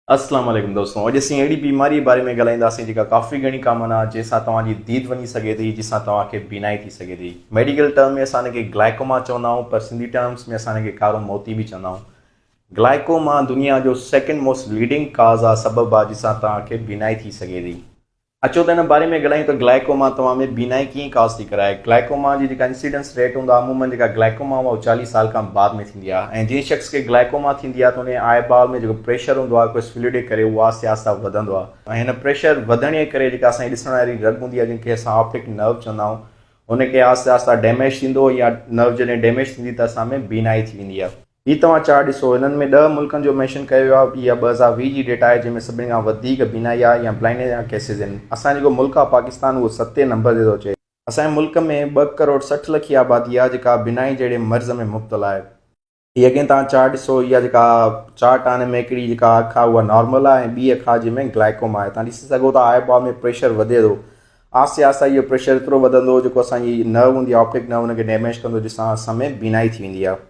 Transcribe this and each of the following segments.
अस्सलाम वालेकुम दोस्तों। अॼु असीं अहिड़ी बीमारी जे बारे में ॻाल्हाईंदासीं जेका काफ़ी घणी कॉमन आहे, जंहिंसां तव्हांजी दीद वञी सघे थी, जंहिंसां तव्हांखे बीनाई थी सघे थी। मेडिकल टर्म में असां हिनखे ग्लाइकोमा चवंदा आहियूं, पर सिंधी टर्म्स में असां हिनखे कारो मोती बि चवंदा आहियूं। ग्लाइकोमा दुनिया जो सेकेंड मोस्ट लीडिंग काज़ आहे, सबबु आहे जंहिंसां तव्हांखे बीनाई थी सघे थी। अचो त हिन बारे में ॻाल्हायूं त ग्लाइकोमा तव्हां में बीनाई कीअं काज़ थी कराए। ग्लाइकोमा जी जेका इंसिडेंस रेट हूंदो आहे, अमूमन जेका ग्लाइकोमा उहा 40 साल खां बाद में थींदी आहे। ऐं जंहिं शख़्स खे ग्लाइकोमा थींदी आहे त उन आई बॉल में जेको प्रेशर हूंदो आहे कुझु फ्लूइड जे करे उहो आहिस्ते आहिस्ते वधंदो आहे। ऐं हिन प्रेशर वधण जे करे जेका असांजी ॾिसण वारी रग हूंदी आहे, जंहिंखे असां ऑप्टिक नर्व चवंदा आहियूं, उनखे आहिस्ते आहिस्ते डैमेज थींदो, या नर्व जॾहिं डैमेज थींदी त असां में बीनाई थी वेंदी आहे। ही तव्हां चार्ट ॾिसो, हिननि में 10 मुल्कनि जो मेंशन कयो वियो आहे। इहा 2020 जी डेटा आहे, जंहिंमें सभिनी खां वधीक बीनाई आहे या ब्लाइंडनेस जा केसिस आहिनि। असांजो जेको मुल्क आहे पाकिस्तान, उहो 7 नंबर ते थो अचे। असांजे मुल्क में 2 करोड़ 60 लख जी आबादी आहे जेका बीनाई जहिड़े मर्ज़ में मुब्तला आहे। हीअ अॻे तव्हां चार्ट ॾिसो, इहा जेका चार्ट आहे हिन में हिकिड़ी जेका अख आहे उहा नॉर्मल आहे, ऐं ॿी अख आहे जंहिंमें ग्लाइकोमा आहे। तव्हां ॾिसी सघो था आई बॉल में प्रेशर वधे थो, आहिस्ते आहिस्ते इहो प्रेशर एतिरो वधंदो जेको असांजी नर्व हूंदी आहे, ऑप्टिक नर्व, हुनखे डैमेज कंदो, जंहिंसां असां में बीनाई थी वेंदी आहे।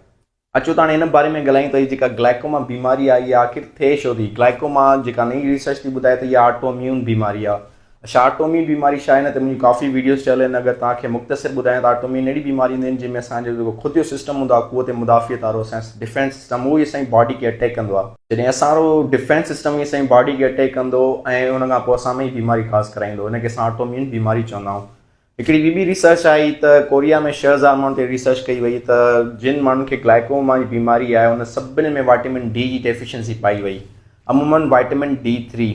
अचो त हाणे हिन बारे में ॻाल्हायूं त हीअ जेका ग्लाइकोमा बीमारी आहे इहा आख़िर थिए छो थी। ग्लाइकोमा जेका नई रिसर्च थी ॿुधाए त इहा ऑटोइम्यून बीमारी आहे। अच्छा, ऑटोइम्यून बीमारी छा आहे न, त मुंहिंजी काफ़ी वीडियोज़ चयल आहिनि। अगरि तव्हांखे मुख़्तसिर ॿुधायां त ऑटोइम्यून अहिड़ी बीमारी हूंदी आहिनि जंहिंमें असांजो जेको ख़ुदि जो सिस्टम हूंदो आहे, क़ुव्वत मुदाफ़ियत वारो असांजो डिफेंस सिस्टम, उहो ई असांजी बॉडी खे अटैक कंदो आहे। जॾहिं असांजो डिफेंस सिस्टम ई असांजी बॉडी खे अटैक कंदो ऐं उन खां पोइ असां में ई बीमारी ख़ासि कराईंदो, हिनखे असां ऑटोइम्यून बीमारी चवंदा आहियूं। हिकिड़ी ॿी रिसर्च आई त कोरिया में 6000 माण्हुनि ते रिसर्च कई वई त जिन माण्हुनि खे ग्लाइकोमा जी बीमारी आहे उन सभिनी में वाइटामिन डी जी डेफिशिएंसी पाई वई, अमूमन वाइटामिन D3।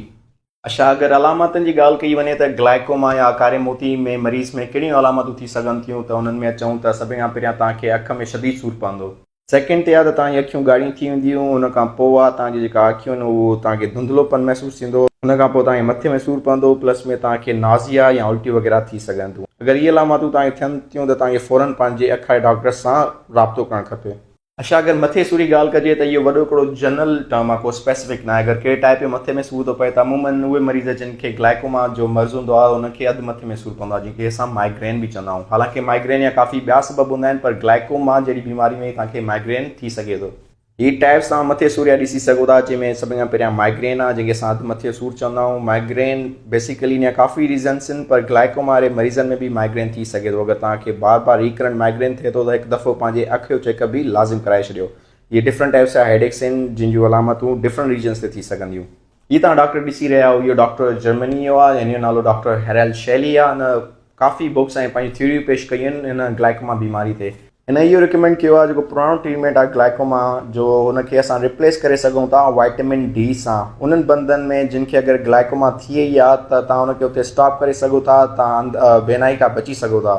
अच्छा, अगरि अलामतनि जी ॻाल्हि कई वञे त ग्लाइकोमा या कारे मोती में मरीज़ में कहिड़ियूं अलामतूं थी सघनि थियूं, त उन्हनि में अचूं त सभिनी खां पहिरियां तव्हांखे अख में शदीद सूरु पवंदो। सेकेंड ते आहे त तव्हांजी अखियूं ॻाढ़ियूं थी वेंदियूं। उन खां पोइ आहे तव्हांजी जेका अखियूं आहिनि उहो तव्हांखे धुंधलोपन महसूसु थींदो। उन खां पोइ तव्हांखे मथे में सूरु पवंदो, प्लस में तव्हांखे नाज़िया या उल्टियूं वग़ैरह थी सघनि थियूं। अगरि इहे अलामतूं तव्हांखे थियनि थियूं त तव्हांखे फ़ौरन पंहिंजे अख जे डॉक्टर सां राब्तो करणु खपे। अच्छा, अगरि मथे सूर जी ॻाल्हि कजे त इहो वॾो हिकिड़ो जनरल टर्म आहे, को स्पेसिफिक न आहे। अगरि कहिड़े टाइप जो मथे में सूरु थो पए त अमूमन उहे मरीज़ जिन खे ग्लाइकोमा जो मर्ज़ हूंदो आहे उनखे अधु मथे में सूरु पवंदो आहे, जंहिंखे असां माइग्रेन बि चवंदा आहियूं। हालांकि माइग्रेन या काफ़ी ॿिया सबब हूंदा आहिनि, पर ग्लाइकोमा जहिड़ी बीमारी में तव्हांखे माइग्रेन थी सघे थो। ही टाइप्स तव्हां मथे सूर जा ॾिसी सघो था, जंहिंमें सभिनी खां पहिरियां माइग्रेन आहे, जंहिंखे असां अधु मथे सूरु चवंदा आहियूं। माइग्रेन बेसिकली इन जा काफ़ी रीज़न्स आहिनि, पर ग्लाइकोमा वारे मरीज़नि में बि माइग्रेन थी सघे थो। अगरि तव्हांखे बार बार रिकरेंट माइग्रेन थिए थो त हिकु दफ़ो पंहिंजे अख जो चेकअप बि लाज़िम कराए छॾियो। इहे डिफरेंट टाइप्स जा हेडेक्स आहिनि, जिन जूं अलामतूं डिफरेंट रीजन्स ते थी सघंदियूं। हीअ तव्हां डॉक्टर ॾिसी रहिया आहियो, इहो डॉक्टर जर्मनी जो आहे, हिन जो नालो डॉक्टर हेरेल्ड शैली आहे। हिन काफ़ी बुक्स ऐं पंहिंजी थ्योरियूं पेश कयूं आहिनि हिन ग्लाइकोमा बीमारी ते। हिन इहो रिकमेंड कयो आहे जेको पुराणो ट्रीटमेंट आहे ग्लाइकोमा जो, हुनखे असां रिप्लेस करे सघूं था वाइटामिन डी सां। उन्हनि बंदनि में जिन खे अगरि ग्लाइकोमा थी वई आहे त तव्हां हुनखे उते स्टॉप करे सघो था, तव्हां बेनाई खां बची सघो था।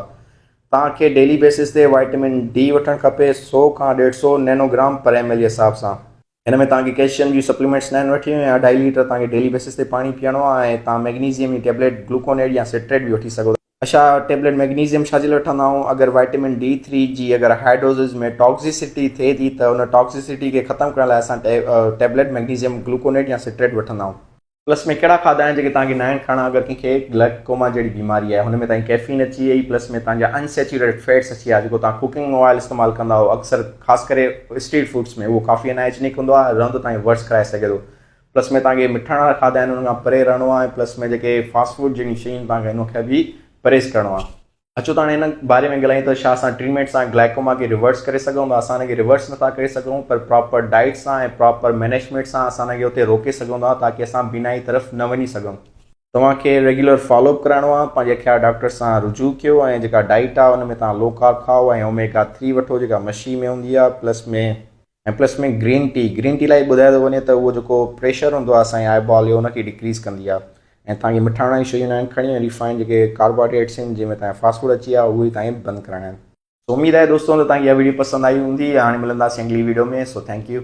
तव्हांखे डेली बेसिस ते वाइटामिन डी वठणु खपे, 100 खां 150 नैनोग्राम पर ml जे हिसाब सां। हिन में तव्हांखे कैल्शियम जी सप्लीमेंट्स न वठियूं या 2.5 लीटर तव्हांखे डेली बेसिस ते पाणी पीअणो आहे। ऐं तव्हां मैग्नीशियम जी टेबलेट ग्लूकोनेट या सिट्रेट बि वठी सघो था। अच्छा, टेबलेट मैग्नीशियम छा जे लाइ वठंदा आहियूं? अगरि वाइटामिन D3 जी अगरि हाई डोज़ेस में टॉक्सिसिटी थिए थी त उन टॉक्सिसिटी खे ख़तमु करण लाइ असां टेबलेट मैग्नीशियम ग्लूकोनेट या सिट्रेट वठंदा आहियूं। प्लस में कहिड़ा खाधा आहिनि जेके तव्हांखे न आहिनि खाइणा अगरि कंहिंखे ग्लाइकोमा जहिड़ी बीमारी आहे? हुन में तव्हांजी कैफ़ीन अची वई, प्लस में तव्हांजा अनसेचुरेटेड फैट्स अची विया, जेको तव्हां कुकिंग ऑयल इस्तेमालु कंदा हो अक्सर, ख़ासि करे स्ट्रीट फूड्स में, उहो काफ़ी अनहाइजीनिक हूंदो आहे, रहंदो तव्हांखे वर्स कराए सघे थो। प्लस में तव्हांखे मिठण वारा खाधा आहिनि उन खां परे रहणो आहे, प्लस में जेके फास्ट फूड जहिड़ी शयूं तव्हांखे हुनखे बि परहेज़ करिणो आहे। अचो त हाणे हिन बारे में ॻाल्हायूं त छा असां ट्रीटमेंट सां ग्लाइकोमा खे रिवर्स करे सघूं था? असां हिनखे रिवर्स नथा करे सघूं, पर प्रॉपर डाइट सां ऐं प्रॉपर मैनेजमेंट सां असां हिनखे उते रोके सघूं था, ताकी असां बीनाई तरफ़ न वञी सघूं। तव्हांखे रेगुलर फॉलोअप कराइणो आहे, पंहिंजे ख़्याल डॉक्टर सां रुजू कयो, ऐं जेका डाइट आहे हुन में तव्हां लो कार्ब खाओ ऐं ओमेगा 3 वठो जेका मच्छी में हूंदी आहे। प्लस में ग्रीन टी लाइ ॿुधायो थो वञे त उहो जेको प्रेशर हूंदो आहे असांजे आई बॉल जो हुनखे डिक्रीज़ कंदी आहे। ऐं तव्हांखे मिठाण वारी शयूं न आहिनि खणी, रिफाइंड जेके कार्बोहाइड्रेट्स आहिनि जंहिंमें तव्हांखे फास्ट फूड अची विया, उहे तव्हांखे बंदि कराइणा आहिनि। सो उमेद आहे दोस्तों त तव्हांखे इहा वीडियो पसंदि आई हूंदी। हाणे मिलंदासीं अगली वीडियो में। So thank U.